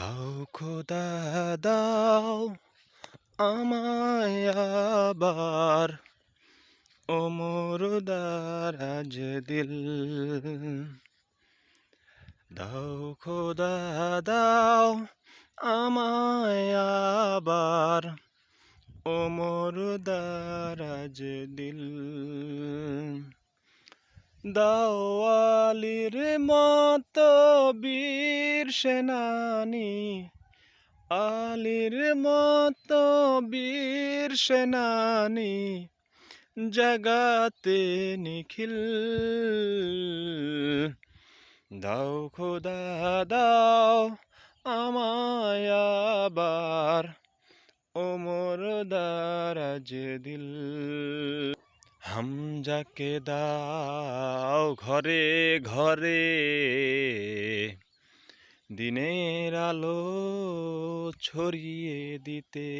দাও খোদা দাও আমায় আবার ওমর দারাজ দিল। দাও খোদা দাও আমায় আবার ওমর দারাজ দিল। দাও আলীর মতো বীর সেনানী, আলীর মতো বীর সেনানী জাগাতে নিখিল। দাও খোদা দাও আমায় আবার ওমর দারাজ দিল। হামজাকে দাও ঘরে ঘরে দিনের আলো ছড়িয়ে দিতে।